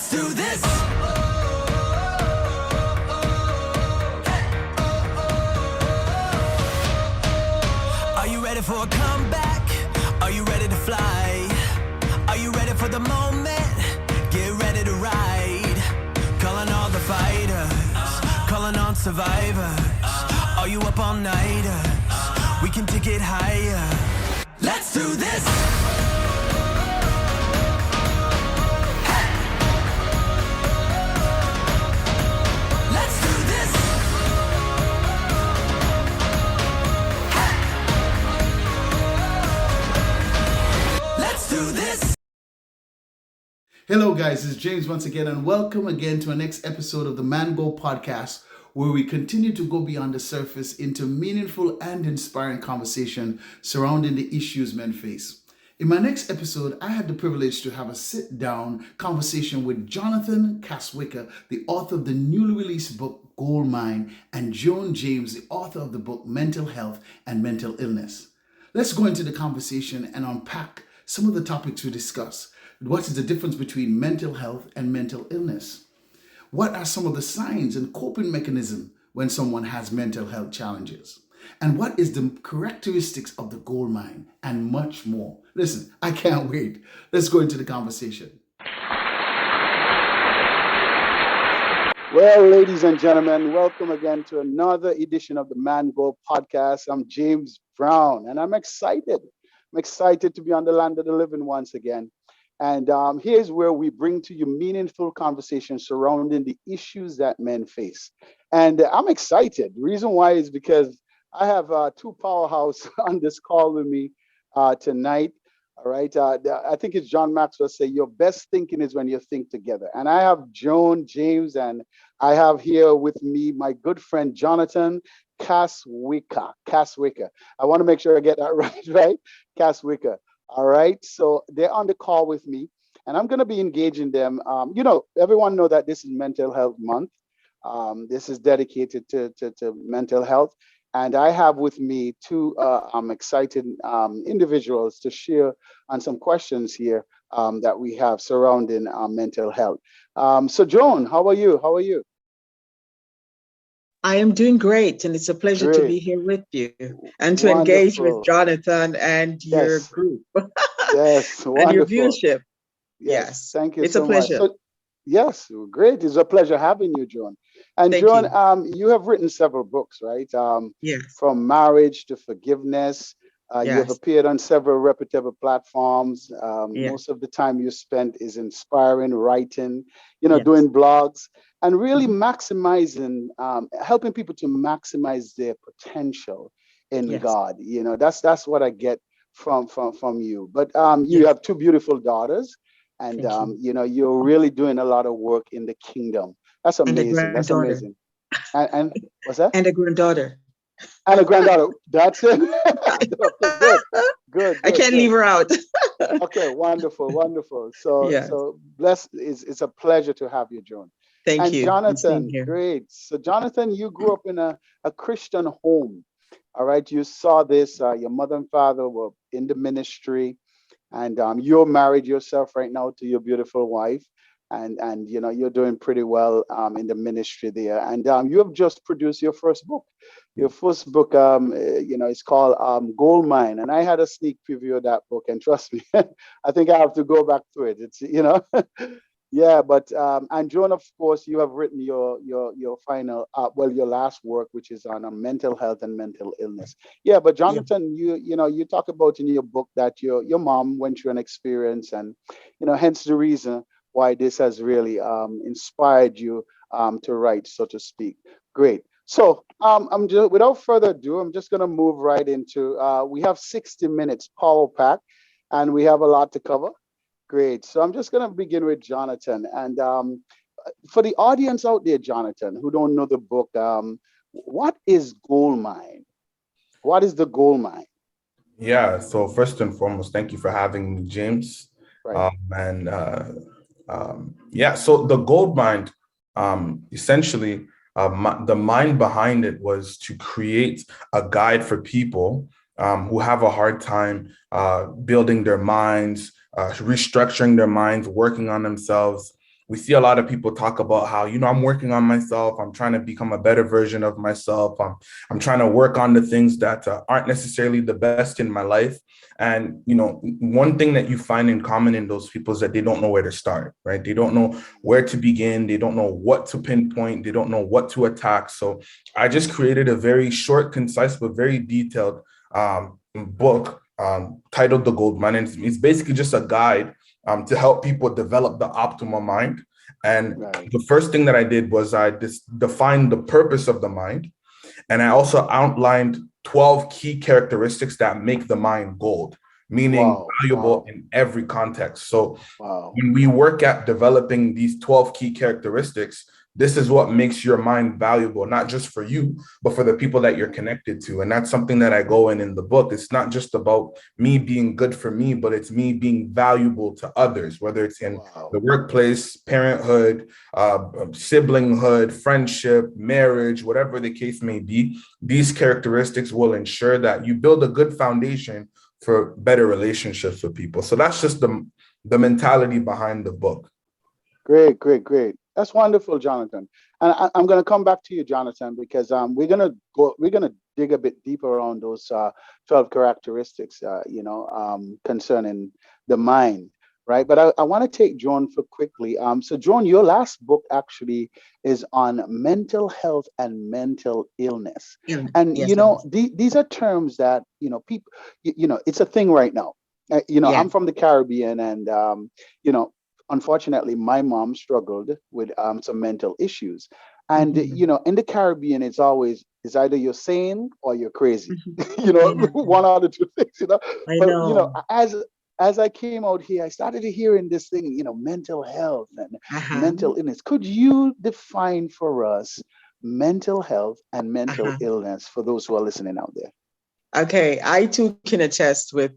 Let's do this. Are you ready for a comeback? Are you ready to fly? Are you ready for the moment? Get ready to ride. Calling all the fighters, calling on survivors. Are you up all nighters? We can take it higher. Let's do this. Hello guys, it's James once again, and welcome again to our next episode of the Mangold podcast, where we continue to go beyond the surface into meaningful and inspiring conversation surrounding the issues men face. In my next episode, I had the privilege to have a sit-down conversation with Jonathan Caswicker, the author of the newly released book Gold Mine, and Joan James, the author of the book Mental Health and Mental Illness. Let's go into the conversation and unpack some of the topics we discuss. What is the difference between mental health and mental illness? What are some of the signs and coping mechanisms when someone has mental health challenges? And what is the characteristics of the gold mine? And much more. Listen, I can't wait. Let's go into the conversation. Well, ladies and gentlemen, welcome again to another edition of the Mangold podcast. I'm James Brown, and I'm excited. I'm excited to be on the land of the living once again. And here's where we bring to you meaningful conversations surrounding the issues that men face. And I'm excited. The reason why is because I have two powerhouses on this call with me tonight. All right. I think it's John Maxwell say your best thinking is when you think together. And I have Joan James, and I have here with me my good friend Jonathan Caswicker. I want to make sure I get that right? Caswicker. All right, so they're on the call with me, and I'm going to be engaging them. Everyone know that this is Mental Health Month. This is dedicated to mental health, and I have with me two excited individuals to share on some questions here that we have surrounding mental health. So, Joan, how are you? I am doing great, and it's a pleasure to be here with you and to engage with Jonathan and your group. Yes, and your viewership. Yes, thank you. It's so a pleasure. So, yes, great. It's a pleasure having you, Joan. And thank Joan, you have written several books, right? Yes. From marriage to forgiveness. Yes. You have appeared on several reputable platforms. Most of the time you spent is inspiring, writing, doing blogs, and really maximizing, helping people to maximize their potential in God. That's what I get from you. But you have two beautiful daughters, and you're really doing a lot of work in the kingdom. That's amazing. That's amazing. And what's that? And a granddaughter. And a granddaughter. That's it. Good. I can't leave her out. Okay, wonderful. So blessed. It's a pleasure to have you, Joan. Thank you. Jonathan, great. So Jonathan, you grew up in a Christian home. All right. You saw this. Your mother and father were in the ministry, and you're married yourself right now to your beautiful wife. And you're doing pretty well in the ministry there. And you have just produced your first book. Your first book, it's called Gold Mine. And I had a sneak preview of that book. And trust me, I think I have to go back through it. It's, yeah. But and Joan, of course, you have written your final, your last work, which is on mental health and mental illness. Yeah. But Jonathan, you talk about in your book that your mom went through an experience, and hence the reason why this has really inspired you to write, so to speak. Great. So I'm just, without further ado, I'm just going to move right into, we have 60 minutes power pack, and we have a lot to cover. Great. So I'm just going to begin with Jonathan. And for the audience out there, Jonathan, who don't know the book, what is Gold Mine? What is the Gold Mine? Yeah. So first and foremost, thank you for having me, James. Right. So the Gold Mine, essentially, the mind behind it was to create a guide for people who have a hard time building their minds, restructuring their minds, working on themselves, we see a lot of people talk about how, I'm working on myself. I'm trying to become a better version of myself. I'm trying to work on the things that aren't necessarily the best in my life. And, one thing that you find in common in those people is that they don't know where to start, right? They don't know where to begin. They don't know what to pinpoint. They don't know what to attack. So I just created a very short, concise, but very detailed book titled The Gold Mine. And it's basically just a guide to help people develop the optimal mind. And the first thing that I did was I defined the purpose of the mind. And I also outlined 12 key characteristics that make the mind gold, meaning valuable in every context. So when we work at developing these 12 key characteristics, this is what makes your mind valuable, not just for you, but for the people that you're connected to. And that's something that I go in the book. It's not just about me being good for me, but it's me being valuable to others, whether it's in the workplace, parenthood, siblinghood, friendship, marriage, whatever the case may be. These characteristics will ensure that you build a good foundation for better relationships with people. So that's just the mentality behind the book. Great. That's wonderful, Jonathan. And I'm going to come back to you, Jonathan, because we're going to dig a bit deeper on those 12 characteristics, concerning the mind, right? But I want to take Joan for quickly. So Joan, your last book actually is on mental health and mental illness. And, these are terms that, people, it's a thing right now. I'm from the Caribbean, and, unfortunately, my mom struggled with some mental issues. And, in the Caribbean, it's either you're sane or you're crazy, one out of two things, as I came out here, I started hearing this thing, mental health and mental illness. Could you define for us mental health and mental illness for those who are listening out there? Okay, I too can attest with,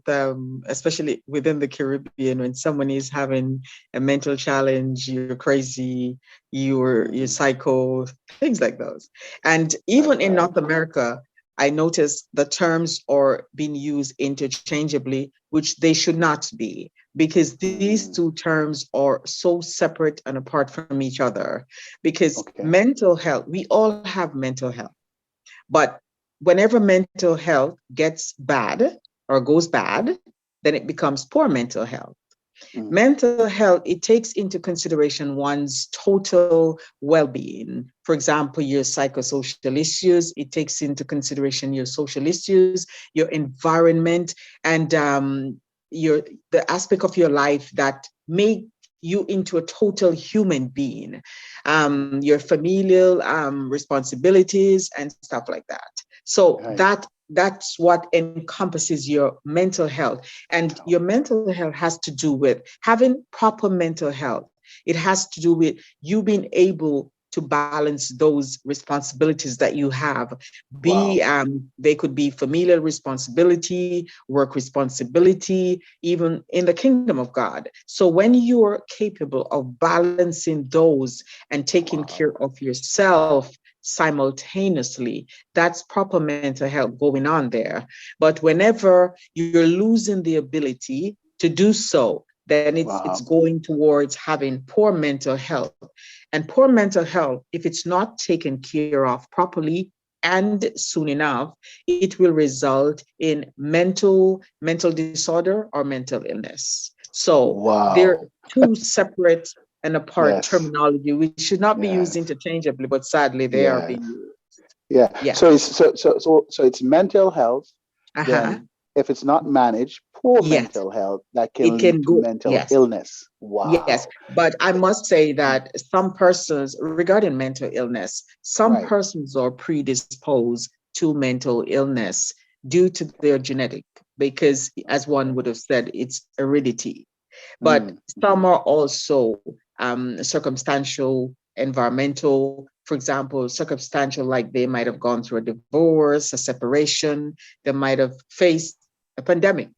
especially within the Caribbean, when someone is having a mental challenge, you're crazy, you're psycho, things like those. And even in North America, I noticed the terms are being used interchangeably, which they should not be, because these two terms are so separate and apart from each other. Because mental health, we all have mental health, but whenever mental health gets bad or goes bad, then it becomes poor mental health. Mental health, it takes into consideration one's total well-being. For example, your psychosocial issues, it takes into consideration your social issues, your environment, and the aspect of your life that make you into a total human being, your familial responsibilities and stuff like that. So that's what encompasses your mental health. And your mental health has to do with having proper mental health. It has to do with you being able to balance those responsibilities that you have. They could be familial responsibility, work responsibility, even in the kingdom of God. So when you are capable of balancing those and taking care of yourself simultaneously, that's proper mental health going on there. But whenever you're losing the ability to do so, then it's going towards having poor mental health. And poor mental health, if it's not taken care of properly and soon enough, it will result in mental disorder or mental illness. So they're two separate and apart terminology. We should not be used interchangeably, but sadly they are being used. So it's mental health. Then if it's not managed, poor mental health, that can lead to mental illness. Yes, but I must say that some persons, regarding mental illness, some persons are predisposed to mental illness due to their genetic, because as one would have said, it's heredity. But some are also circumstantial, environmental. For example, circumstantial, like they might have gone through a divorce, a separation, they might have faced a pandemic.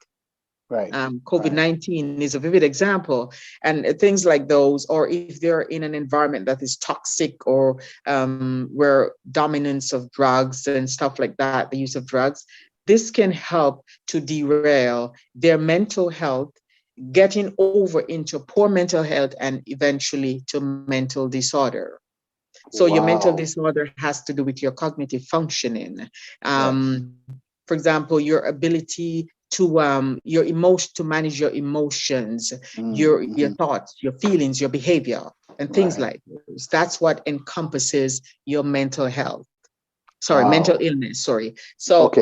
COVID-19 is a vivid example, and things like those, or if they're in an environment that is toxic, or where dominance of drugs and stuff like that, the use of drugs, this can help to derail their mental health getting over into poor mental health and eventually to mental disorder. So your mental disorder has to do with your cognitive functioning. For example, your ability to to manage your emotions, your thoughts, your feelings, your behavior, and things like those. That's what encompasses your mental health. Mental illness. So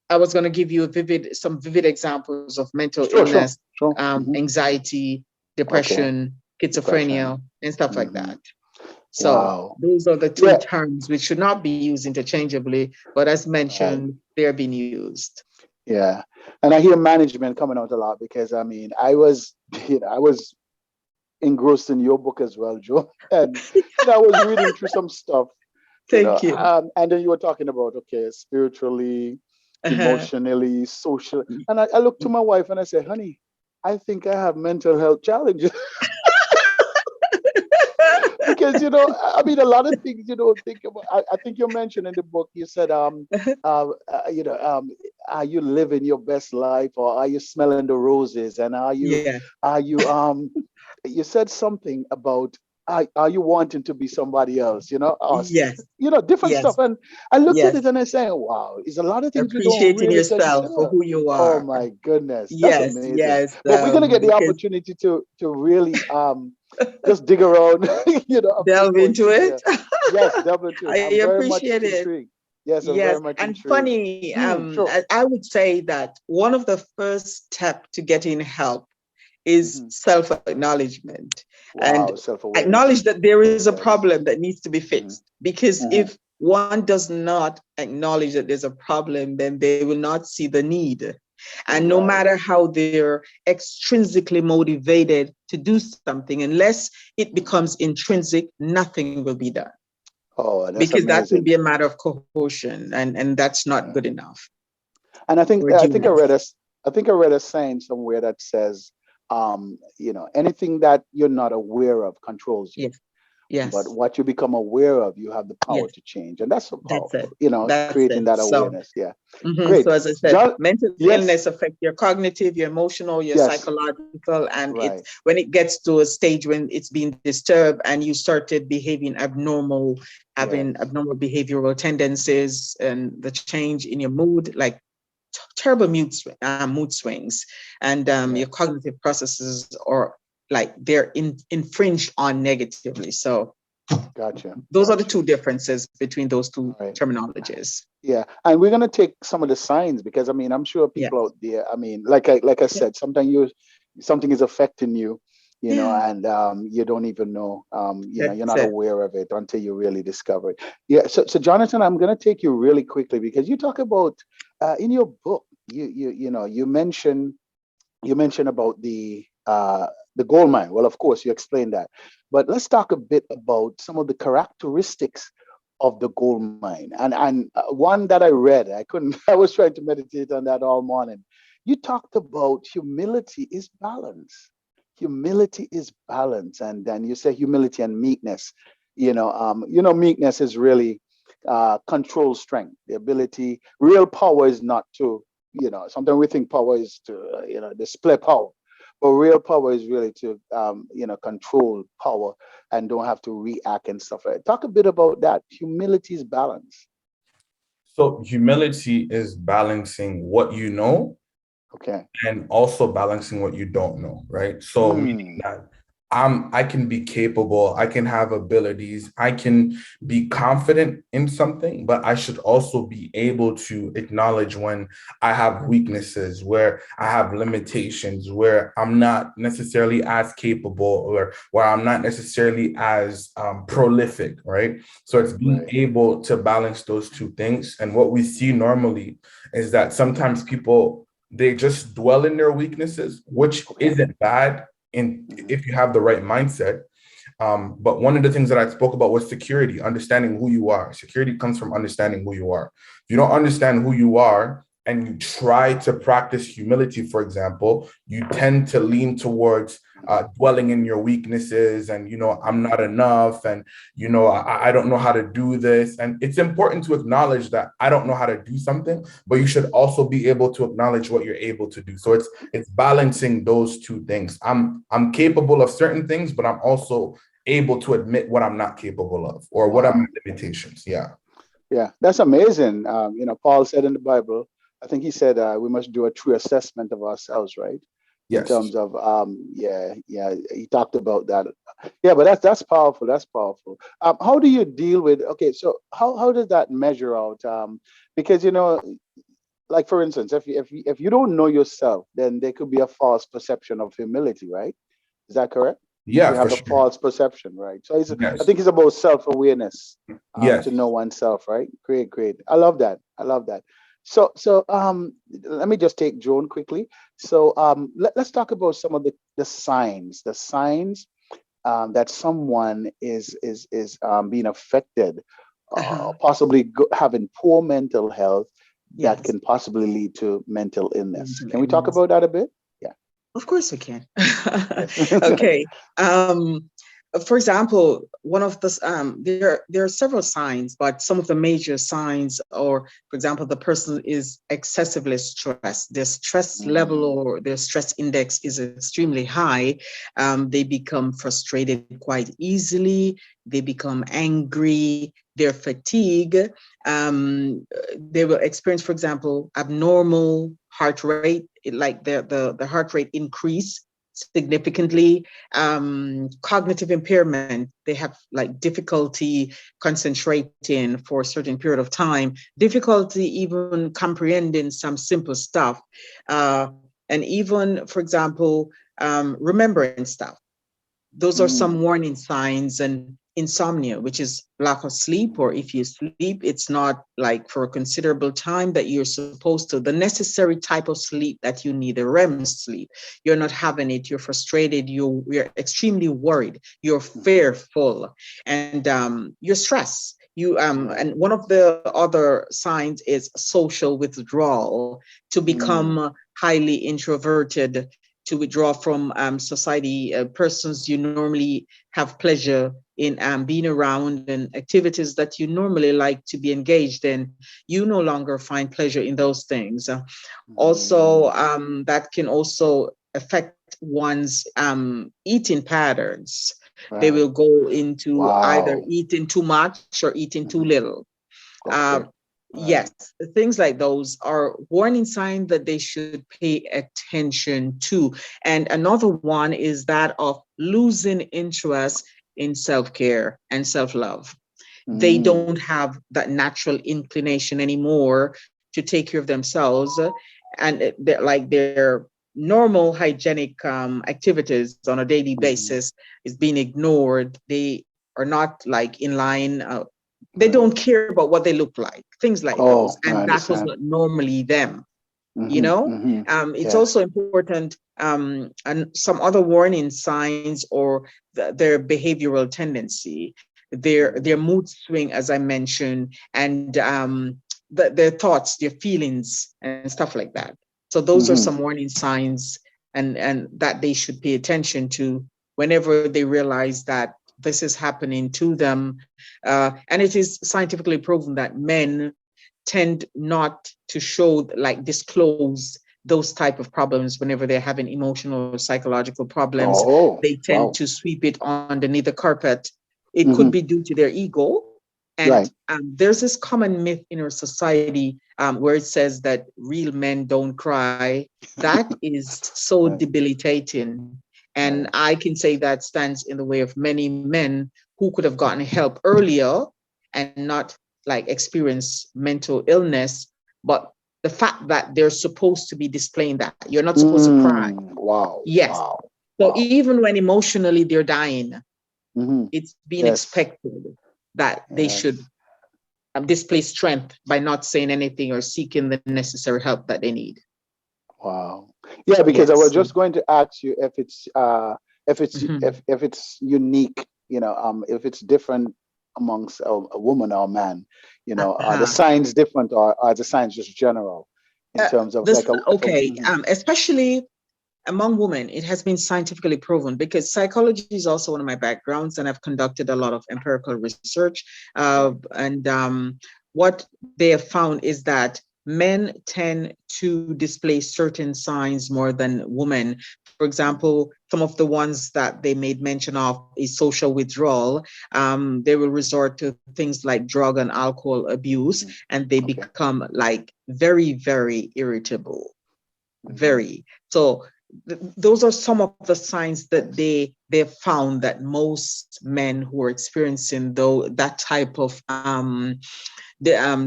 I was going to give you some vivid examples of mental illness, anxiety, depression, schizophrenia, and stuff like that. So those are the two terms which should not be used interchangeably, but as mentioned, they're being used. Yeah. And I hear management coming out a lot because I mean, I was engrossed in your book as well, Joe. And I was reading through some stuff. Thank you. And then you were talking about, spiritually, emotionally, social. And I looked to my wife and I said, honey, I think I have mental health challenges. Because, I mean, a lot of things you don't think about. I think you mentioned in the book, you said, are you living your best life, or are you smelling the roses? And you said something about, are you wanting to be somebody else, different stuff. And I looked at it and I said, wow, it's a lot of things we don't appreciating really yourself consider. for who you are. Oh my goodness. That's amazing. But we're going to get the opportunity to really just dig around, delve into it. Yes, delve into it. I appreciate it. Intrigued. Yes, I'm very much and intrigued. Funny, I would say that one of the first steps to getting help is self-acknowledgement, and acknowledge that there is a problem that needs to be fixed. Because if one does not acknowledge that there's a problem, then they will not see the need. And no matter how they're extrinsically motivated to do something, unless it becomes intrinsic, nothing will be done. Oh, that's because amazing. That will be a matter of coercion, and that's not good enough. And I think I read a saying somewhere that says, anything that you're not aware of controls you. Yes. But what you become aware of, you have the power to change. And that's so powerful, creating that awareness. Great. So as I said, mental illness affects your cognitive, your emotional, your psychological. And when it gets to a stage when it's being disturbed and you started behaving abnormal, having abnormal behavioral tendencies, and the change in your mood, like terrible mood swings, and your cognitive processes are like they're infringed on negatively. So gotcha. Those are the two differences between those two terminologies. Yeah. And we're going to take some of the signs, because I mean, I'm sure people out there, I mean, like I said, sometimes something is affecting you, and you don't even know, you're not aware of it until you really discover it. Yeah. So Jonathan, I'm going to take you really quickly, because you talk about in your book, you mention about the gold mine. Well, of course, you explained that, but let's talk a bit about some of the characteristics of the gold mine. And one that I read, I was trying to meditate on that all morning. You talked about humility is balance. Humility is balance. And then you say humility and meekness. Meekness is really control strength, the ability. Real power is not to, sometimes we think power is to, display power. But real power is really to, control power and don't have to react and stuff like that. Talk a bit about that. Humility is balance. So humility is balancing what you know, and also balancing what you don't know, right? So meaning that I can be capable, I can have abilities, I can be confident in something, but I should also be able to acknowledge when I have weaknesses, where I have limitations, where I'm not necessarily as capable, or where I'm not necessarily as prolific, right? So it's being able to balance those two things. And what we see normally is that sometimes people, they just dwell in their weaknesses, which isn't bad if you have the right mindset. But one of the things that I spoke about was security, understanding who you are. Security comes from understanding who you are. If you don't understand who you are and you try to practice humility, for example, you tend to lean towards dwelling in your weaknesses and, I'm not enough. And, I don't know how to do this. And it's important to acknowledge that I don't know how to do something, but you should also be able to acknowledge what you're able to do. So it's balancing those two things. I'm capable of certain things, but I'm also able to admit what I'm not capable of or what are my limitations. Yeah. Yeah, that's amazing. Paul said in the Bible, I think he said we must do a true assessment of ourselves, right? In Yes. terms of he talked about that. Yeah, but that's powerful. That's powerful. How do you deal with? Okay, so how does that measure out? Because like for instance, if you don't know yourself, then there could be a false perception of humility, right? Is that correct? Yeah, You have for the sure. false perception, right? So I Yes. think it's about self-awareness, Yes. to know oneself, right? Great. I love that. So let me just take Joan quickly. So let's talk about some of the signs, that someone is being affected, possibly having poor mental health that Yes. can possibly lead to mental illness. Mental Can we talk illness. about that a bit? Yeah. Of course we can. Yes. Okay. For example, one of the there are several signs, but some of the major signs, or for example, the person is excessively stressed. Their stress level or their stress index is extremely high. They become frustrated quite easily. They become angry. They're fatigued. They will experience, for example, abnormal heart rate, like the heart rate increase significantly. Cognitive impairment, they have like difficulty concentrating for a certain period of time, difficulty even comprehending some simple stuff, and even, for example, remembering stuff. Those are some warning signs. And insomnia, which is lack of sleep, or if you sleep, it's not like for a considerable time that you're supposed to, the necessary type of sleep that you need, the REM sleep. You're not having it, you're frustrated, you're extremely worried, you're fearful, and you're stressed. And one of the other signs is social withdrawal, to become highly introverted, to withdraw from society, persons you normally have pleasure in being around, and activities that you normally like to be engaged in, you no longer find pleasure in those things. Also, that can also affect one's eating patterns. Right. They will go into either eating too much or eating too little. Okay. Yes, things like those are warning signs that they should pay attention to. And another one is that of losing interest in self-care and self-love. They don't have that natural inclination anymore to take care of themselves, and their normal hygienic activities on a daily basis is being ignored. They are not like in line. They don't care about what they look like, things like those. And that was not normally them, It's also important, and some other warning signs, or their behavioral tendency, their mood swing, as I mentioned, and their thoughts, their feelings, and stuff like that. So those are some warning signs, and that they should pay attention to whenever they realize that this is happening to them. And it is scientifically proven that men tend not to show, like disclose those type of problems whenever they're having emotional or psychological problems. They tend to sweep it underneath the carpet. It could be due to their ego. And there's this common myth in our society where it says that real men don't cry. That is so debilitating. And I can say that stands in the way of many men who could have gotten help earlier and not like experience mental illness. But the fact that they're supposed to be displaying that, you're not supposed to cry. Yes. So even when emotionally they're dying, it's being expected that they should display strength by not saying anything or seeking the necessary help that they need. Wow. Yeah, because I was just going to ask you if it's if it's unique, if it's different amongst a woman or a man, are the signs different, or are the signs just general in terms of especially among women, it has been scientifically proven, because psychology is also one of my backgrounds, and I've conducted a lot of empirical research. And what they have found is that men tend to display certain signs more than women. For example, some of the ones that they made mention of is social withdrawal. They will resort to things like drug and alcohol abuse, and they become like very, very irritable. Very. So those are some of the signs that they found that most men who are experiencing that type of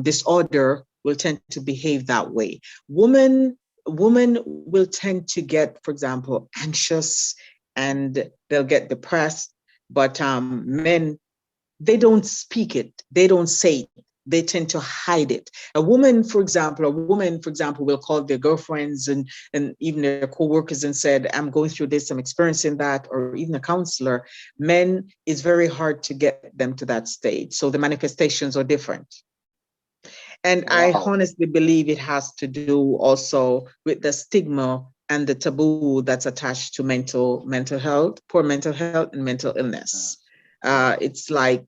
disorder will tend to behave that way. Women will tend to get, for example, anxious, and they'll get depressed. But men, they don't speak it. They don't say it. They tend to hide it. A woman, for example, will call their girlfriends and even their co-workers and said, I'm going through this, I'm experiencing that, or even a counselor. Men, it's very hard to get them to that stage. So the manifestations are different. And I honestly believe it has to do also with the stigma and the taboo that's attached to mental health, poor mental health, and mental illness. It's like,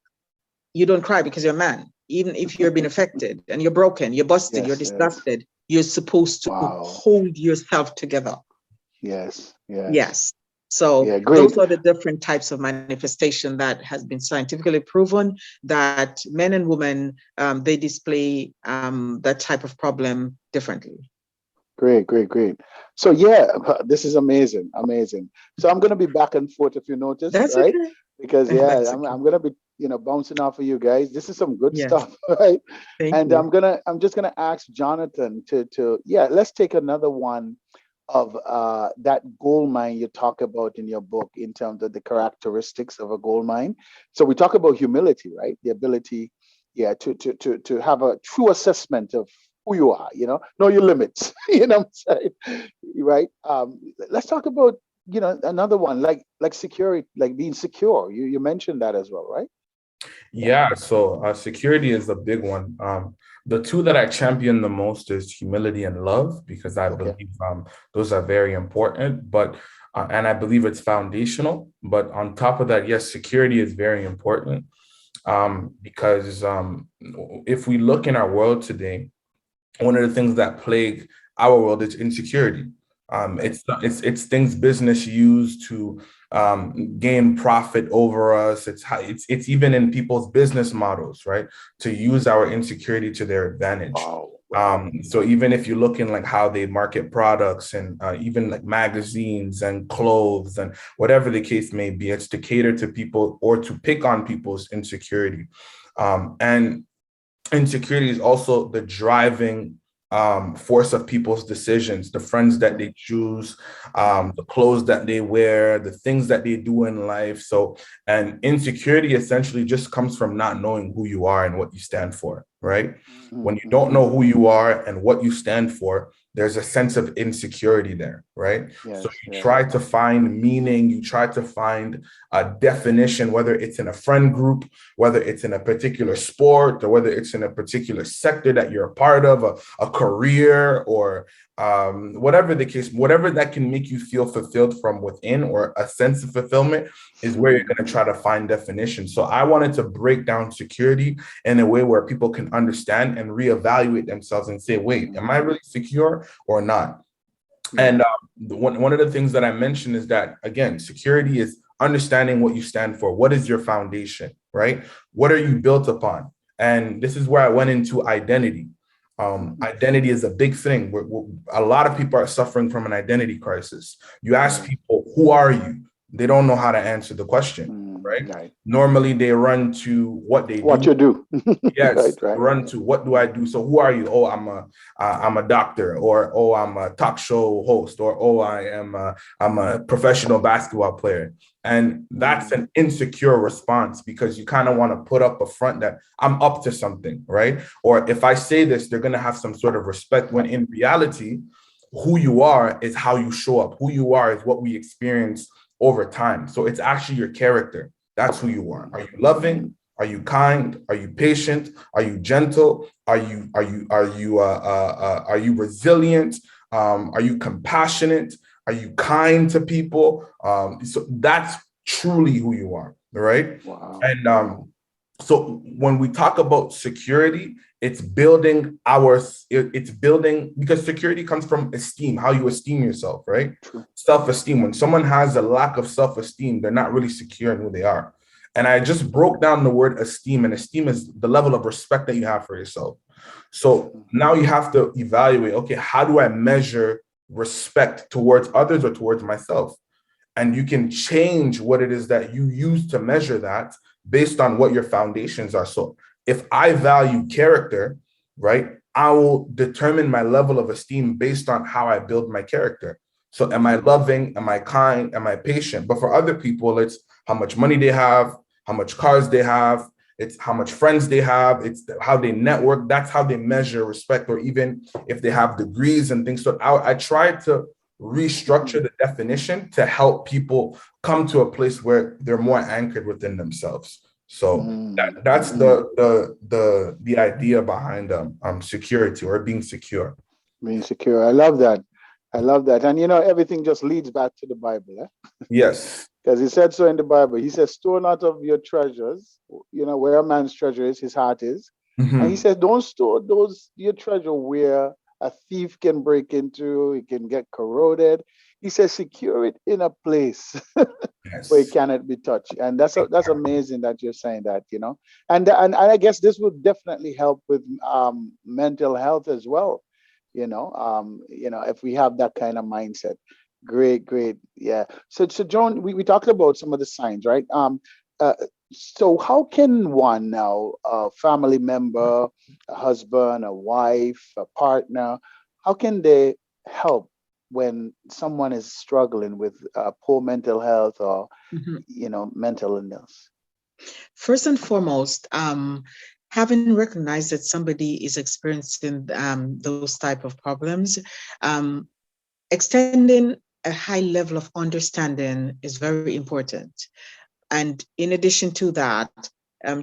you don't cry because you're a man. Even if you're being affected and you're broken, you're busted, you're disgusted, you're supposed to hold yourself together. Yes. So those are the different types of manifestation that has been scientifically proven that men and women, they display that type of problem differently. Great. So yeah, this is amazing. So I'm going to be back and forth, if you notice. That's right? Okay. Because I'm going to be bouncing off of you guys. This is some good stuff, right? Thank you. I'm just gonna ask Jonathan to let's take another one of that gold mine you talk about in your book, in terms of the characteristics of a gold mine. So we talk about humility, right? The ability, to have a true assessment of who you are, know your limits, you know what I'm saying, right? Let's talk about, another one, like security, like being secure. You mentioned that as well, right? Yeah, so security is a big one. The two that I champion the most is humility and love, because I believe those are very important, but and I believe it's foundational. But on top of that, yes, security is very important, because if we look in our world today, one of the things that plague our world is insecurity. It's things business use to gain profit over us. It's even in people's business models, right? To use our insecurity to their advantage. So even if you look in like how they market products and even like magazines and clothes and whatever the case may be, it's to cater to people or to pick on people's insecurity. And insecurity is also the driving force of people's decisions, the friends that they choose, the clothes that they wear, the things that they do in life. So, and insecurity essentially just comes from not knowing who you are and what you stand for, right? When you don't know who you are and what you stand for, there's a sense of insecurity there, right? So you try to find meaning, you try to find a definition, whether it's in a friend group, whether it's in a particular sport, or whether it's in a particular sector that you're a part of, a career, or whatever the case, whatever that can make you feel fulfilled from within, or a sense of fulfillment, is where you're going to try to find definition. So I wanted to break down security in a way where people can understand and reevaluate themselves and say, wait, am I really secure or not? And one of the things that I mentioned is that, again, security is understanding what you stand for. What is your foundation, right? What are you built upon? And this is where I went into identity. Identity is a big thing. A lot of people are suffering from an identity crisis. You ask people, who are you? They don't know how to answer the question, right? Normally they run to what they do. What you do. Yes, right. Run to what do I do? So who are you? Oh, I'm a doctor, or oh, I'm a talk show host, or oh, I'm a professional basketball player. And that's an insecure response, because you kind of want to put up a front that I'm up to something, right? Or if I say this, they're going to have some sort of respect, when in reality, who you are is how you show up. Who you are is what we experience over time. So it's actually your character. That's who you are. Are you loving? Are you kind? Are you patient? Are you gentle? Are you resilient? Are you compassionate? Are you kind to people? So that's truly who you are, right? Wow. And so when we talk about security, it's building because security comes from esteem, how you esteem yourself, right? True. Self-esteem. When someone has a lack of self-esteem, they're not really secure in who they are. And I just broke down the word esteem, and esteem is the level of respect that you have for yourself. So now you have to evaluate, okay, how do I measure respect towards others or towards myself? And you can change what it is that you use to measure that based on what your foundations are. So if I value character, right, I will determine my level of esteem based on how I build my character. So am I loving? Am I kind? Am I patient? But for other people, it's how much money they have, how much cars they have, it's how much friends they have, it's how they network. That's how they measure respect, or even if they have degrees and things. So I try to restructure the definition to help people come to a place where they're more anchored within themselves. So that's the idea behind security, or being secure. Being secure. I love that. I love that. And everything just leads back to the Bible, eh? Yes. Because he said so in the Bible. He says, store not of your treasures, where a man's treasure is, his heart is. And he says, don't store your treasure where a thief can break into, it can get corroded. He says, secure it in a place where it cannot be touched. And that's amazing that you're saying that, And I guess this would definitely help with mental health as well. If we have that kind of mindset. Great. Yeah. So Joan, we talked about some of the signs, right? So how can one now, a family member, a husband, a wife, a partner, how can they help when someone is struggling with poor mental health or, mental illness? First and foremost, having recognized that somebody is experiencing those type of problems, extending a high level of understanding is very important. And in addition to that,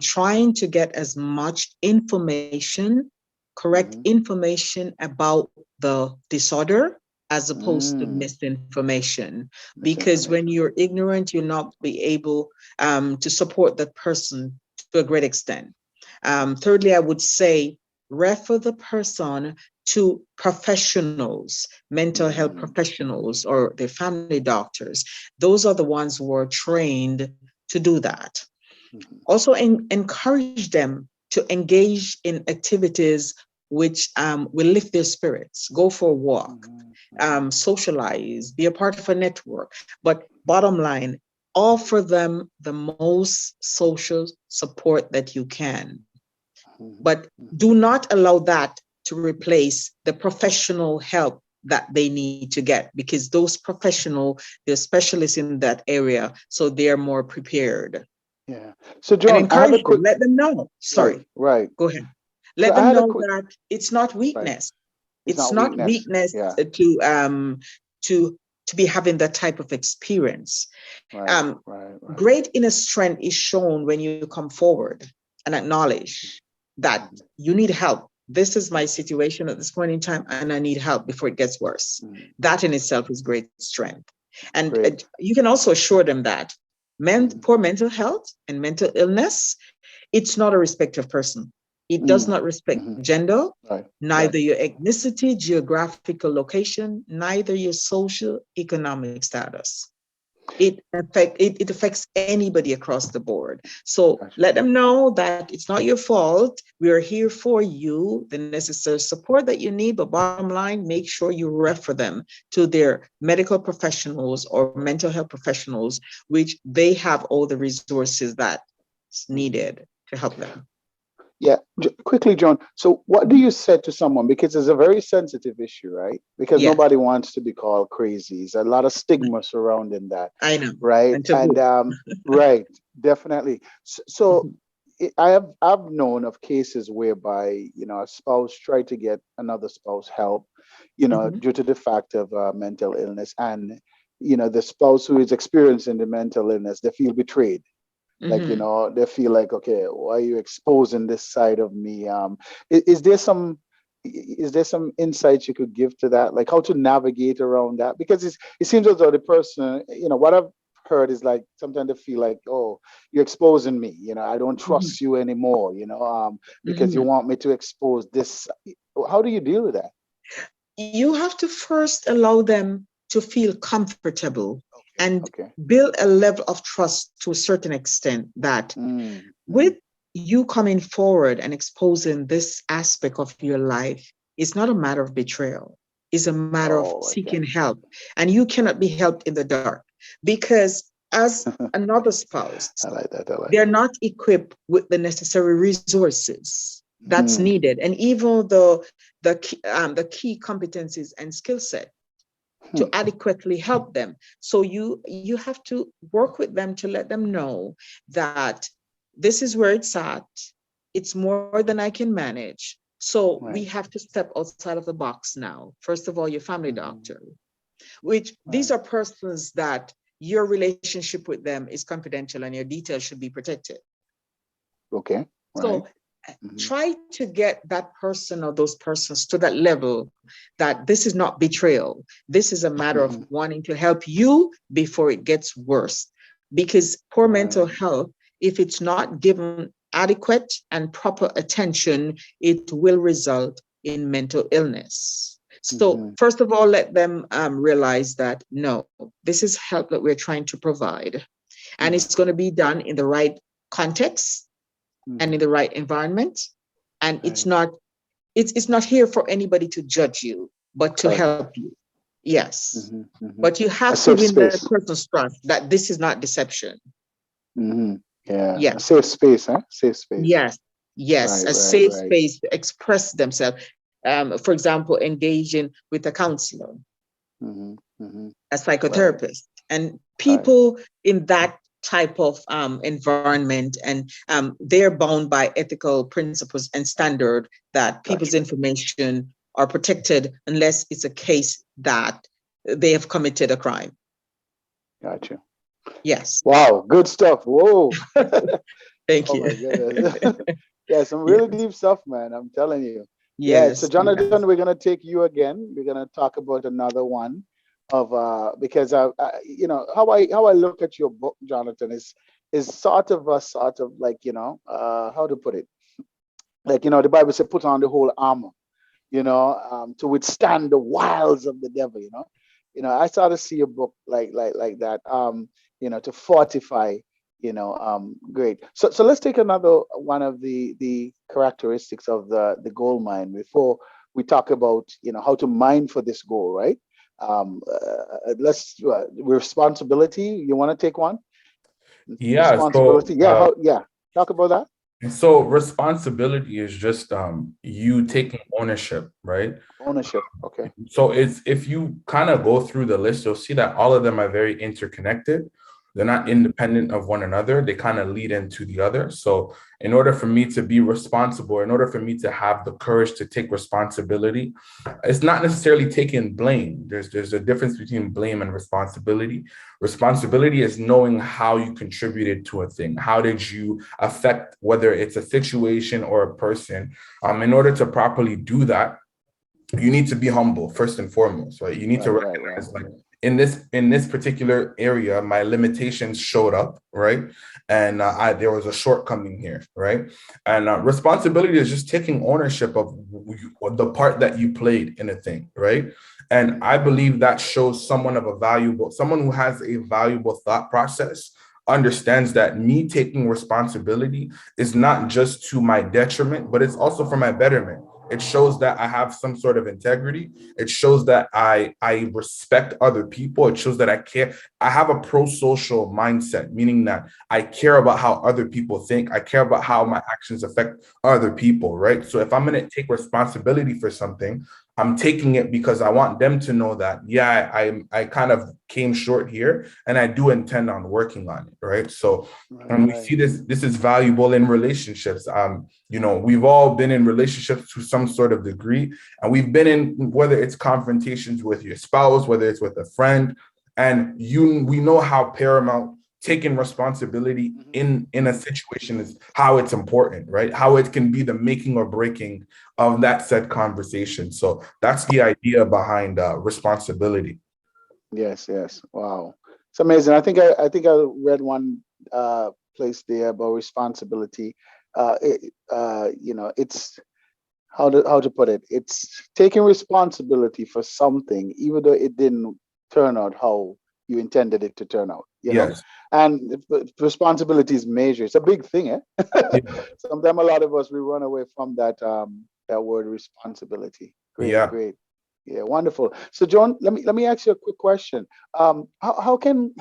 trying to get as much information, correct information about the disorder, as opposed to misinformation. Because when you're ignorant, you'll not be able to support that person to a great extent. Thirdly, I would say refer the person to professionals, mental health professionals, or their family doctors. Those are the ones who are trained to do that. Also, encourage them to engage in activities which will lift their spirits. Go for a walk, socialize, be a part of a network. But bottom line, offer them the most social support that you can. But do not allow that to replace the professional help that they need to get, because those professionals, they're specialists in that area, so they're more prepared. Yeah. So Joan, I have a quick... let them know. Sorry. Right. Go ahead. Let them know that it's not weakness. Right. It's not weakness to be having that type of experience. Right. Great inner strength is shown when you come forward and acknowledge that you need help. This is my situation at this point in time, and I need help before it gets worse. That in itself is great strength. And you can also assure them that poor mental health and mental illness, it's not a respective person. It does not respect gender, neither your ethnicity, geographical location, neither your social economic status. It affects anybody across the board. So let them know that it's not your fault. We are here for you, the necessary support that you need, but bottom line, make sure you refer them to their medical professionals or mental health professionals, which they have all the resources that's needed to help them. Yeah, quickly, Joan. So what do you say to someone, because it's a very sensitive issue, right? Because nobody wants to be called crazy. There's a lot of stigma surrounding that. I know. Right. And right, definitely. So I've known of cases whereby, a spouse tried to get another spouse help, due to the fact of mental illness, and, the spouse who is experiencing the mental illness, they feel betrayed. Like, they feel like, okay, why are you exposing this side of me? Is there some is there some insights you could give to that, like how to navigate around that? Because it seems as though the person, what I've heard is like sometimes they feel like, oh, you're exposing me, I don't trust you anymore, because you want me to expose this. How do you deal with that? You have to first allow them to feel comfortable and build a level of trust to a certain extent that with you coming forward and exposing this aspect of your life, it's not a matter of betrayal. It's a matter of seeking help. And you cannot be helped in the dark because as another spouse, I like that. they're not equipped with the necessary resources that's needed. And even the key competencies and skill set to adequately help them. So you have to work with them to let them know that this is where it's at. It's more than I can manage. So we have to step outside of the box now. First of all, your family doctor, which these are persons that your relationship with them is confidential and your details should be protected. Okay. So try to get that person or those persons to that level that this is not betrayal. This is a matter of wanting to help you before it gets worse. Because poor mental health, if it's not given adequate and proper attention, it will result in mental illness. So first of all, let them realize that, no, this is help that we're trying to provide. And it's going to be done in the right context and in the right environment. And it's not here for anybody to judge you, but to help you. Yes. But you have to win that person's trust that this is not deception. Yeah. A safe space, huh? Safe space. Yes. A safe space to express themselves. For example, engaging with a counselor, a psychotherapist, and people in that type of environment, and they're bound by ethical principles and standard that people's information are protected unless it's a case that they have committed a crime. Gotcha. Yes. Wow, good stuff. Whoa. Thank you. My goodness. Yeah, some really deep stuff, man. I'm telling you. Yes. So Jonathan, we're gonna take you again. We're gonna talk about another one of because I how I look at your book, Jonathan, is sort of like how to put it, like the Bible said, put on the whole armor, to withstand the wiles of the devil. I sort of see a book like that, to fortify, great. So let's take another one of the characteristics of the gold mine before we talk about, how to mine for this goal, right? Let's responsibility. You want to take one? Yeah. Responsibility. Talk about that. So responsibility is just you taking ownership, right? Ownership. Okay. So it's, if you kind of go through the list, you'll see that all of them are very interconnected. They're not independent of one another. They kind of lead into the other. So in order for me to be responsible, in order for me to have the courage to take responsibility, it's not necessarily taking blame. There's a difference between blame and responsibility. Responsibility is knowing how you contributed to a thing. How did you affect, whether it's a situation or a person? In order to properly do that, you need to be humble first and foremost, right? You need to recognize, like, in this particular area, my limitations showed up, right? And there was a shortcoming here, right? And responsibility is just taking ownership of the part that you played in a thing, right? And I believe that shows someone who has a valuable thought process, understands that me taking responsibility is not just to my detriment, but it's also for my betterment. It shows that I have some sort of integrity. It shows that I respect other people. It shows that I care. I have a pro-social mindset, meaning that I care about how other people think. I care about how my actions affect other people, right? So if I'm going to take responsibility for something, I'm taking it because I want them to know that, I kind of came short here, and I do intend on working on it, right? So we see this is valuable in relationships. We've all been in relationships to some sort of degree, and we've been in, whether it's confrontations with your spouse, whether it's with a friend, and we know how paramount taking responsibility in a situation is how it's important, right? How it can be the making or breaking of that said conversation. So that's the idea behind responsibility. Yes, yes. Wow. It's amazing. I think I read one place there about responsibility. It's how to put it. It's taking responsibility for something, even though it didn't turn out how you intended it to turn out. Yes. And responsibility is major. It's a big thing, eh? Yeah. Sometimes a lot of us we run away from that word responsibility. Great, Yeah. great. Yeah, wonderful. So, John, let me ask you a quick question. How can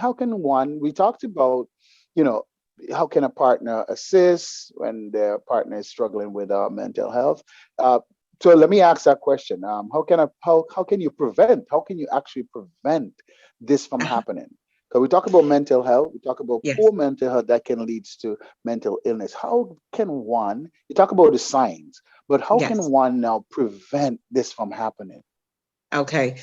one? We talked about, you know, how can a partner assist when their partner is struggling with mental health? Uh, so let me ask that question. How can you prevent? How can you actually prevent this from Uh-huh. happening? Because we talk about mental health, we talk about Yes. poor mental health that can lead to mental illness. How can one? You talk about the signs, but how can Yes. one now prevent this from happening? Okay.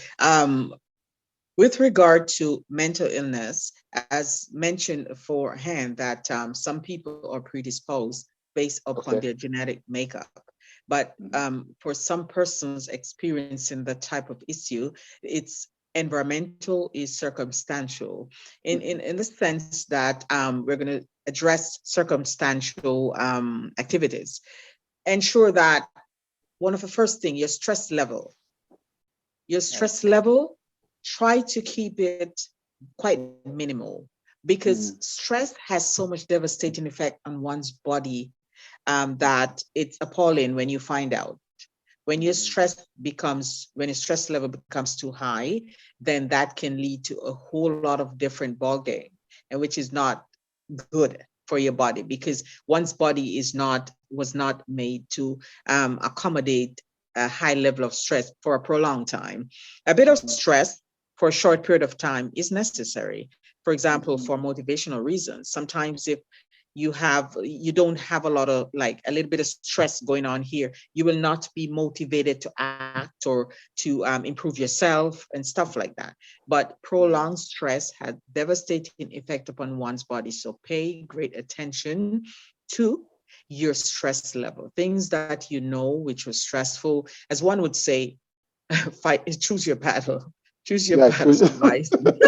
With regard to mental illness, as mentioned beforehand, that some people are predisposed based upon Okay. their genetic makeup. But Mhm. for some persons experiencing the type of issue, it's environmental is circumstantial in the sense that we're going to address circumstantial activities. Ensure that one of the first thing, your Right. stress level, try to keep it quite minimal because Mm. stress has so much devastating effect on one's body that it's appalling when you find out. When your Mm. when your stress level becomes too high, then that can lead to a whole lot of different ball game, and which is not good for your body because one's body was not made to accommodate a high level of stress for a prolonged time. A bit of Mhm. stress for a short period of time is necessary. For example, Mhm. for motivational reasons. Sometimes if you don't have a lot of like a little bit of stress going on here, you will not be motivated to act or to improve yourself and stuff like that. But Mhm. prolonged stress has devastating effect upon one's body, so pay great attention to your stress level, things that you know which was stressful. As one would say, choose your battle, choose your Yeah, true. battles wisely.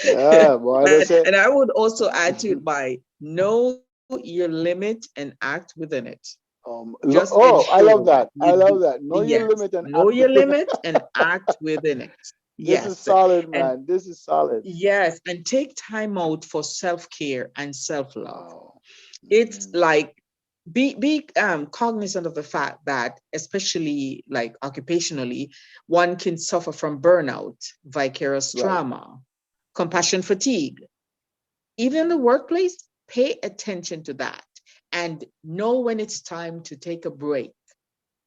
Yeah, boy, that's it. And I would also add to it by know your limit and act within it. Just I ensure love that. you I do. love that. Know your Yes, limit and know act your within it. limit and act within it. This is Yes. solid, And man. This is solid. yes, and take time out for self-care and self-love. Wow. It's Mhm. like be cognizant of the fact that especially like occupationally, one can suffer from burnout, vicarious Right. trauma, compassion fatigue. Even in the workplace, pay attention to that and know when it's time to take a break.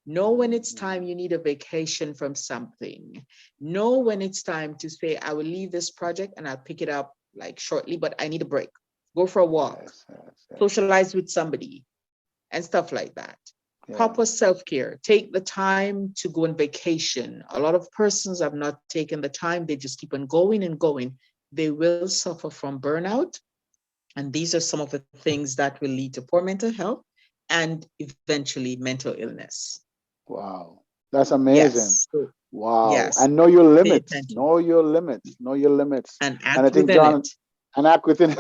Know when Mhm. it's time Mhm. you need a vacation from something. Know when it's time to say, I will leave this project and I'll pick it up like shortly, but I need a break. Go for a walk, Yes, yes, yes. socialize with somebody, and stuff like that. Yeah. Proper self-care. Take the time to go on vacation. A lot of persons have not taken the time, they just keep on going and going. They will suffer from burnout, and these are some of the things that will lead to poor mental health and eventually mental illness. Wow. That's amazing. Yes. So, Wow. yes. And know your Pay limits. attention Know your limits. Know your limits. and And I act think within John it. and act within.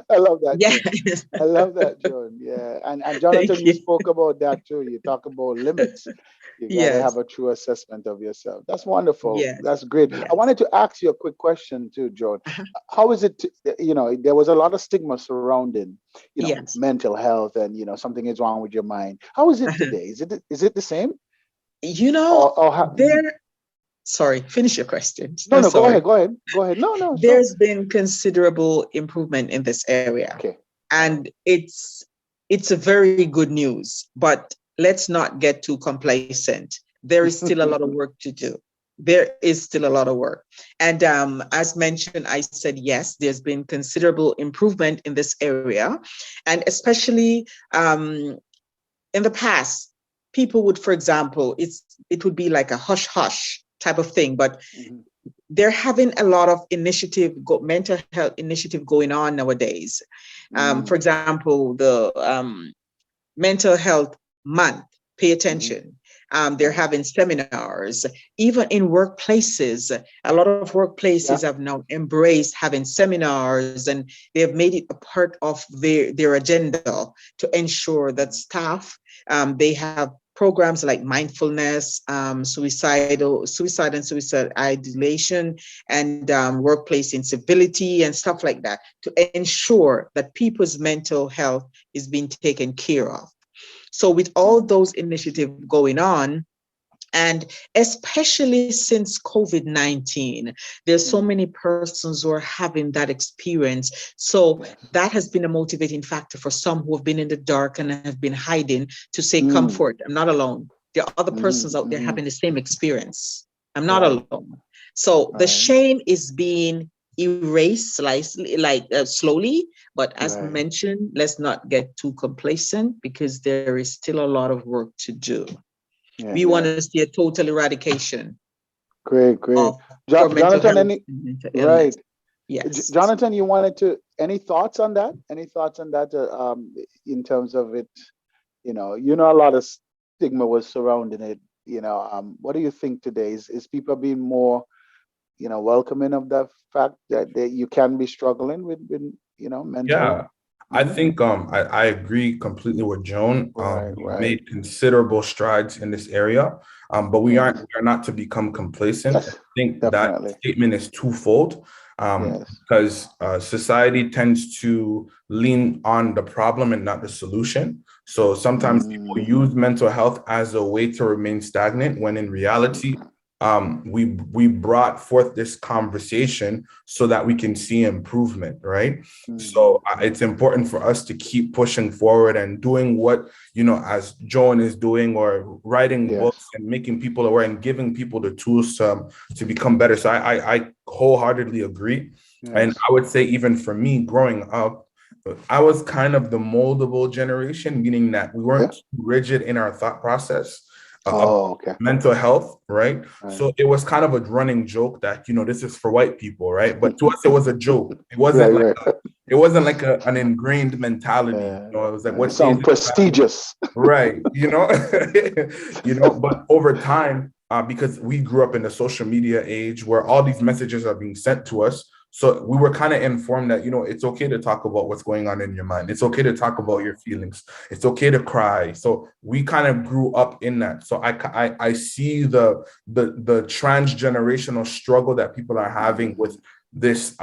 I love that, John. Yes. I love that, John. Yeah. And Jonathan, Thank you you. spoke about that too. You talk about limits. You got to have Yes. a true assessment of yourself. That's wonderful. Yes. That's great. I Yes. wanted to ask you a quick question too, John. Uh-huh. How is it, there was a lot of stigma surrounding, Yes. mental health and, something is wrong with your mind. How is it Uh-huh. today? Is it the same? You Or, know, or how, sorry, finish your question. no, I'm no, go ahead. sorry. Go ahead. Go ahead. No, no, sure. There's been considerable improvement in this area, Okay. All right. and it's a very good news, but let's not get too complacent. There is still a lot of work to do. There is still a lot of work. And as mentioned, I said, yes, there's been considerable improvement in this area. And especially in the past, people would, for example, it would be like a hush hush type of thing, but Mhm. they're having a lot of mental health initiative going on nowadays. For example, the mental health month, pay attention. They're having seminars, even in workplaces. A lot of workplaces have now embraced having seminars, and they have made it a part of their agenda to ensure that staff, they have programs like mindfulness, suicide and suicide ideation, and workplace incivility and stuff like that, to ensure that people's mental health is being taken care of. So with all those initiatives going on, and especially since COVID-19, there's so many persons who are having that experience. So that has been a motivating factor for some who have been in the dark and have been hiding, to say, comfort, I'm not alone. There are other persons out there having the same experience. I'm not alone. So the shame is being erased slowly, but as mentioned, let's not get too complacent, because there is still a lot of work to do. We want to see a total eradication. Great. Jonathan, right. Yes. Jonathan, you wanted to, any thoughts on that? Any thoughts on that in terms of it? You know, a lot of stigma was surrounding it. What do you think today? Is people being more, welcoming of the fact that you can be struggling with mental? Yeah. I think I agree completely with Joan. We've made considerable strides in this area, but we are not to become complacent. Yes, I think definitely. that statement is twofold, because society tends to lean on the problem and not the solution. So sometimes people use mental health as a way to remain stagnant, when in reality, we brought forth this conversation so that we can see improvement, right? So it's important for us to keep pushing forward and doing what, as Joan is doing, or writing books and making people aware and giving people the tools to become better. So I wholeheartedly agree. And I would say, even for me growing up, I was kind of the moldable generation, meaning that we weren't too rigid in our thought process. Mental health, right? So it was kind of a running joke that, this is for white people, right? But to us, it was a joke. It wasn't it wasn't like an ingrained mentality. It was like, what sounds prestigious, right? But over time, because we grew up in the social media age where all these messages are being sent to us, so we were kind of informed that, it's okay to talk about what's going on in your mind. It's okay to talk about your feelings. It's okay to cry. So we kind of grew up in that. So I see the transgenerational struggle that people are having with this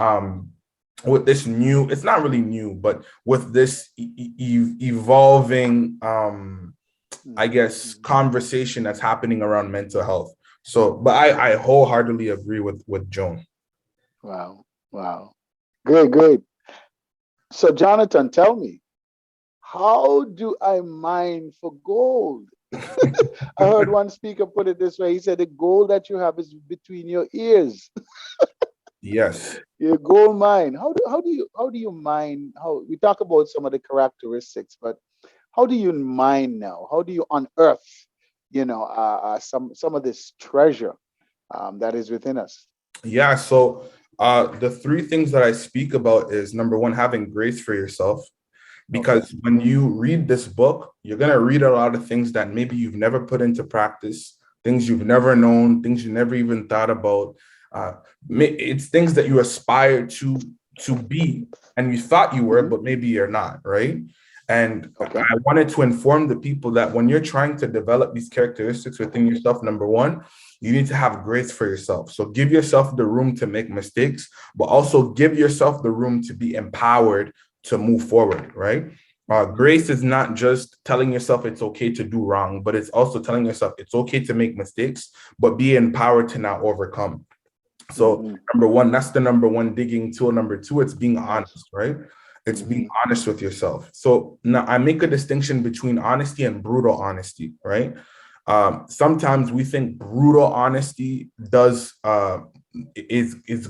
new, it's not really new, but with this evolving, I guess, conversation that's happening around mental health. So, but I wholeheartedly agree with Joan. Wow. Great. So Jonathan, tell me, how do I mine for gold? I heard one speaker put it this way. He said, the gold that you have is between your ears. Yes. Your gold mine. How do you mine? How we talk about some of the characteristics, but how do you mine now? How do you unearth, some of this treasure that is within us? Yeah. So the three things that I speak about is, number one, having grace for yourself. Because when you read this book, you're going to read a lot of things that maybe you've never put into practice, things you've never known, things you never even thought about. It's things that you aspire to be, and you thought you were, but maybe you're not, right? And I wanted to inform the people that when you're trying to develop these characteristics within yourself, number one, you need to have grace for yourself. So give yourself the room to make mistakes, but also give yourself the room to be empowered to move forward, right? Grace is not just telling yourself it's okay to do wrong, but it's also telling yourself it's okay to make mistakes, but be empowered to now overcome. So number one, that's the number one digging tool. Number two, it's being honest, right? It's being honest with yourself. So now I make a distinction between honesty and brutal honesty, right? Sometimes we think brutal honesty is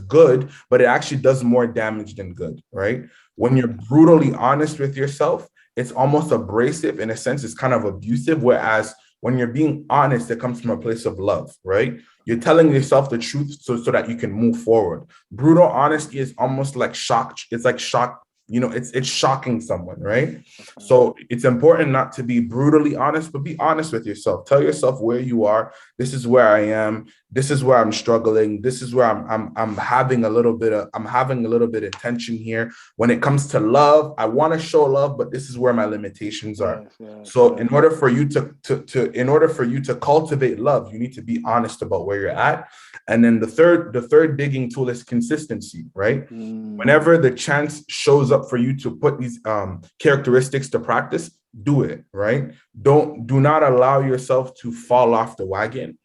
good, but it actually does more damage than good, right? When you're brutally honest with yourself, it's almost abrasive in a sense. It's kind of abusive. Whereas when you're being honest, it comes from a place of love, right? You're telling yourself the truth so that you can move forward. Brutal honesty is almost like shock. It's like shock. It's shocking someone, right? So it's important not to be brutally honest, but be honest with yourself. Tell yourself where you are. This is where I am. This is where I'm struggling. This is where I'm having a little bit of tension here. When it comes to love, I want to show love, but this is where my limitations are. So in order for you to cultivate love, you need to be honest about where you're at. And then the third digging tool is consistency, right? Whenever the chance shows up for you to put these characteristics to practice, do it, right? Do not allow yourself to fall off the wagon.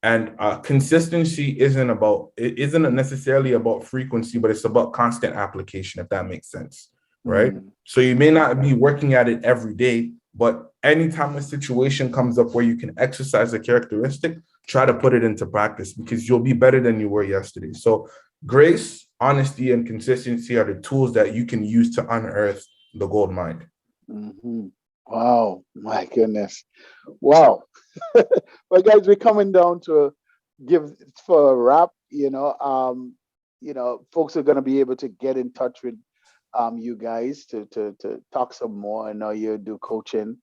And consistency isn't necessarily about frequency, but it's about constant application, if that makes sense, right? So you may not be working at it every day, but anytime a situation comes up where you can exercise a characteristic, try to put it into practice, because you'll be better than you were yesterday. So grace, honesty, and consistency are the tools that you can use to unearth the gold mine. Wow, my goodness. Wow. Well, guys, we're coming down to give for a wrap. Folks are going to be able to get in touch with you guys to talk some more. I know you do coaching,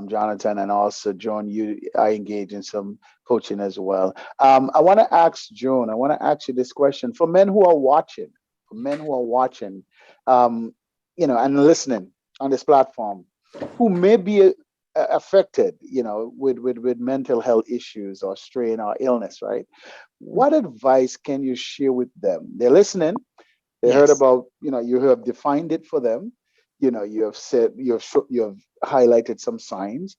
Jonathan, and also Joan, I engage in some coaching as well. I want to ask Joan, I want to ask you this question for men who are watching, and listening on this platform, who may be affected, with mental health issues or strain or illness, right? What advice can you share with them? They're listening. They heard about, you have defined it for them. You have said, you have highlighted some signs.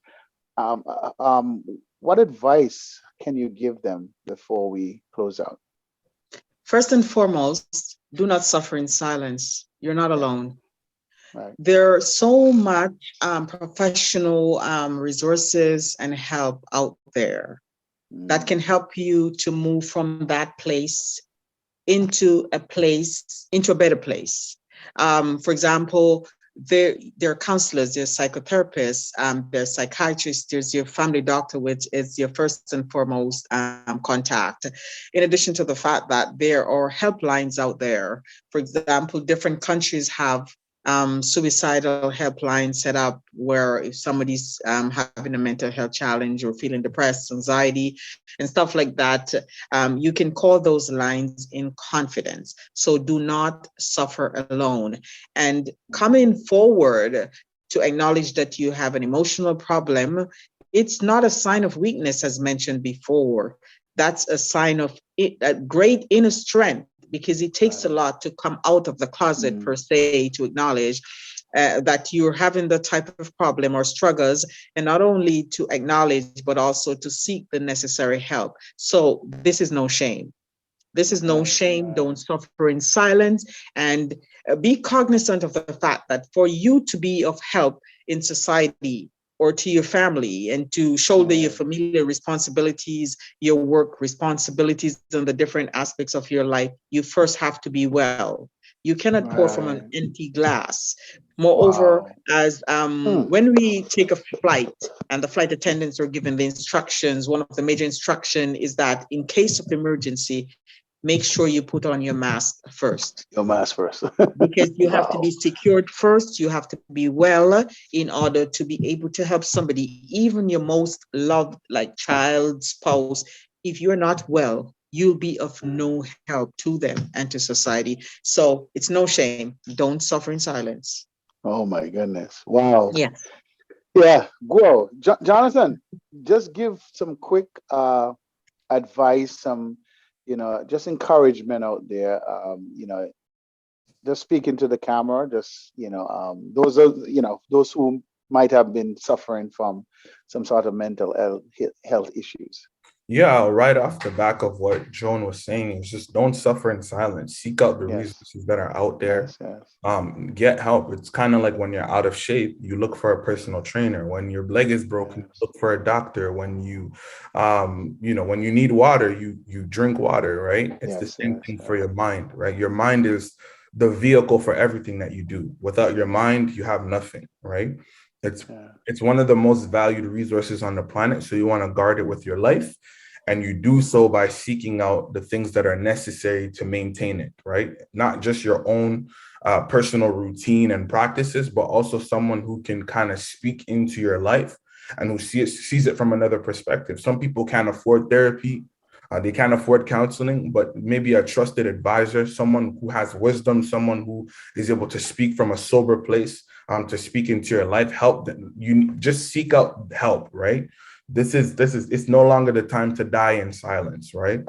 What advice can you give them before we close out? First and foremost, do not suffer in silence. You're not alone. Right. There are so much professional resources and help out there that can help you to move from that place into a better place. For example, there are counselors, there's psychotherapists, there's psychiatrists, there's your family doctor, which is your first and foremost contact. In addition to the fact that there are helplines out there. For example, different countries have suicidal helpline set up where if somebody's having a mental health challenge or feeling depressed, anxiety, and stuff like that, you can call those lines in confidence. So do not suffer alone. And coming forward to acknowledge that you have an emotional problem, it's not a sign of weakness, as mentioned before. That's a sign of a great inner strength, because it takes a lot to come out of the closet per se to acknowledge that you're having the type of problem or struggles, and not only to acknowledge, but also to seek the necessary help. So this is no shame. This is no shame. Don't suffer in silence, and be cognizant of the fact that for you to be of help in society or to your family and to shoulder your familiar responsibilities, your work responsibilities, and the different aspects of your life, you first have to be well. You cannot pour from an empty glass. Moreover, as when we take a flight and the flight attendants are given the instructions, one of the major instructions is that in case of emergency, make sure you put on your mask first. Your mask first. Because you have to be secured first. You have to be well in order to be able to help somebody, even your most loved, like child, spouse. If you're not well, you'll be of no help to them and to society. So it's no shame. Don't suffer in silence. Oh my goodness. Wow. Yes. Yeah. Whoa. Jonathan, just give some quick advice, some just encouragement out there, just speaking to the camera, just, those who might have been suffering from some sort of mental health issues. Yeah, right off the back of what Joan was saying, is just don't suffer in silence. Seek out the resources that are out there. Get help. It's kind of like when you're out of shape, you look for a personal trainer. When your leg is broken, you look for a doctor. When you, when you need water, you drink water, right? It's the same thing for your mind, right? Your mind is the vehicle for everything that you do. Without your mind, you have nothing, right? It's one of the most valued resources on the planet. So you want to guard it with your life. And you do so by seeking out the things that are necessary to maintain it, right? Not just your own personal routine and practices, but also someone who can kind of speak into your life and who sees it from another perspective. Some people can't afford therapy. They can't afford counseling, but maybe a trusted advisor, someone who has wisdom, someone who is able to speak from a sober place, to speak into your life, help them. You just seek out help, right? This is it's no longer the time to die in silence, right?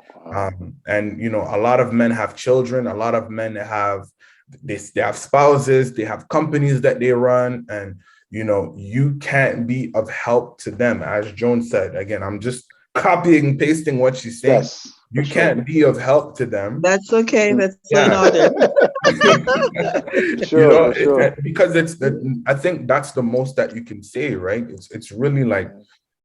And a lot of men have children, a lot of men they have spouses, they have companies that they run, and you can't be of help to them. As Joan said, again, I'm just copying and pasting what she's saying. Yes, you can't be of help to them. That's okay. That's in order. Sure. Because I think that's the most that you can say, right? It's really like,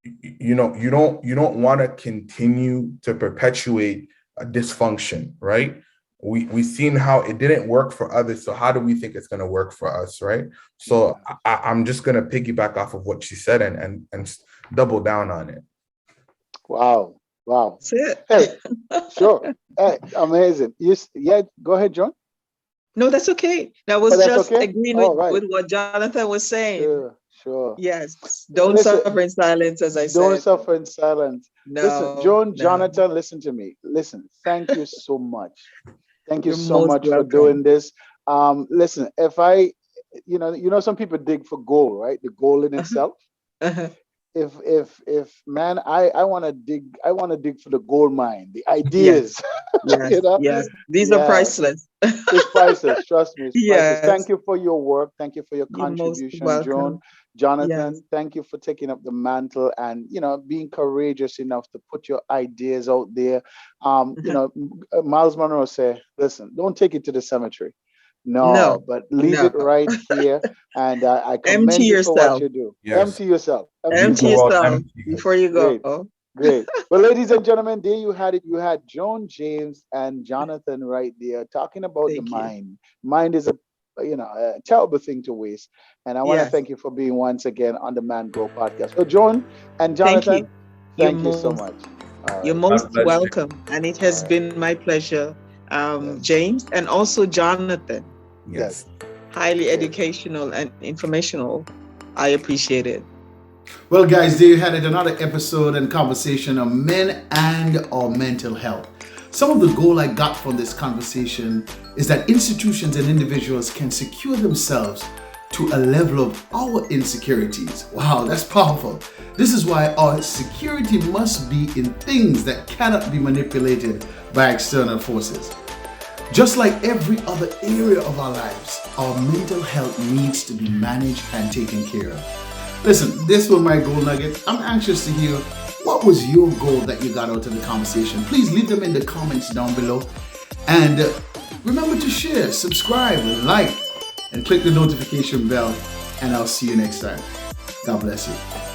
you don't want to continue to perpetuate a dysfunction, right? We've seen how it didn't work for others, so how do we think it's going to work for us, right? So I'm just going to piggyback off of what she said and double down on it. Wow. That's it. Hey, sure. Hey, amazing. Go ahead, John. No, that's okay. That was just okay? agreeing with what Jonathan was saying. Sure. Yes. Don't suffer in silence, as I said. Don't suffer in silence. No, listen, Joan, Jonathan, listen to me. Listen, thank you so much. Thank you so much for doing this. Listen, if I, some people dig for gold, right? The gold in itself. If man, I want to dig for the gold mine, the ideas. Yes. Yes. These are priceless. It's priceless. Trust me. It's yes. priceless. Thank you for your work. Thank you for your contribution, Joan. Jonathan, thank you for taking up the mantle and being courageous enough to put your ideas out there. Miles Monroe said, "Listen, don't take it to the cemetery. No, but leave it right here." And I commend you for what you do. Yes. Empty yourself. Empty yourself before you go. Great. Well, ladies and gentlemen, there you had it. You had Joan James and Jonathan right there talking about the mind. Mind is a terrible thing to waste. And I want to thank you for being once again on the Mangold podcast. So, Joan and Jonathan, thank you so much. You're most welcome. And it has been my pleasure, James, and also Jonathan. Yes. Highly educational and informational. I appreciate it. Well, guys, there you had it, another episode and conversation on men and our mental health. Some of the goal I got from this conversation is that institutions and individuals can secure themselves to a level of our insecurities. Wow, that's powerful. This is why our security must be in things that cannot be manipulated by external forces. Just like every other area of our lives, our mental health needs to be managed and taken care of. Listen, this was my gold nugget. I'm anxious to hear what was your goal that you got out of the conversation. Please leave them in the comments down below. And remember to share, subscribe, like, and click the notification bell. And I'll see you next time. God bless you.